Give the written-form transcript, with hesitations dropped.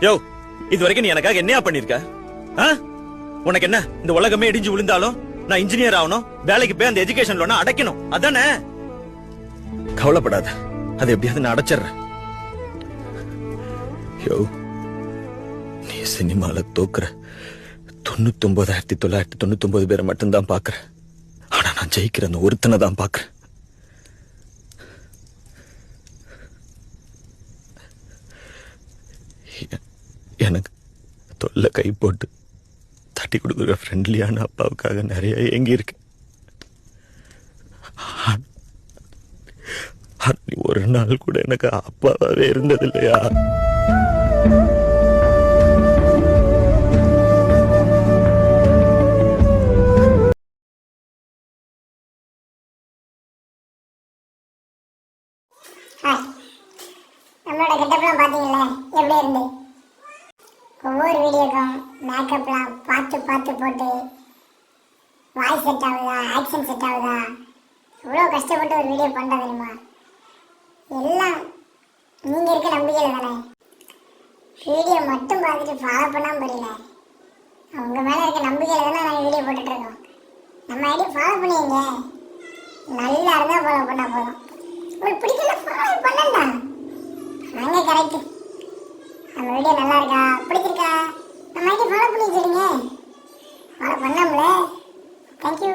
யோ, இது வரைக்கும் நீ எனக்காக என்னையா பண்ணிருக்க? உனக்கு என்ன, இந்த உலகமே இடிஞ்சு விழுந்தாலும் நான் இன்ஜினியர் ஆகணும், வேலைக்கு போய் அந்த எஜுகேஷன் லோனை அடைக்கணும், அதானே? கவலைப்படாத, அது எப்படியாவது நான் அடைச்சிடுறேன். யோ, நீ சினிமால தோக்குற 99,999 பேரை மட்டும்தான் பாக்குற. ஆனா நான் ஜெயிக்கிற அந்த ஒருத்தனை தான் பாக்குறேன். எனக்கு தொல்லை கை போட்டு தட்டி கொடுக்குற ஃப்ரெண்ட்லியான அப்பாவுக்காக நிறைய ஏங்கி இருக்கு. நீ ஒரு நாள் கூட எனக்கு அப்பாவே இருந்தது இல்லையா? நம்மளோட கெட்டப்லாம் பார்த்தீங்களா எப்படி இருந்து? ஒவ்வொரு வீடியோக்கும் மேக்கப்லாம் பார்த்து பார்த்து போட்டு வாய்ஸ் செட் ஆகுதா, ஆக்ஷன் செட் ஆகுதா, இவ்வளோ கஷ்டப்பட்டு ஒரு வீடியோ பண்ணுறது தெரியுமா? எல்லாம் நீங்கள் இருக்க நம்பிக்கையில் தானே. வீடியோ மட்டும் பார்த்துட்டு ஃபாலோ பண்ணாமல் புரியல. உங்கள் மேலே இருக்க நம்பிக்கையில் தானே நாங்கள் வீடியோ போட்டுட்ருக்கோம். நம்ம ஐடி ஃபாலோ பண்ணிங்க, நல்லா இருந்தால் ஃபாலோ பண்ணால் போதும். உங்களுக்கு பிடிக்கல ஃபாலோ பண்ணண்டா, நாங்கள் கரெக்டு. நம்ம வீடியோ நல்லா இருக்கா, பிடிச்சிருக்கா, நம்ம ஐடி ஃபாலோ பண்ணி வச்சுருங்க. ஃபாலோ பண்ணாமல. தேங்க்யூ.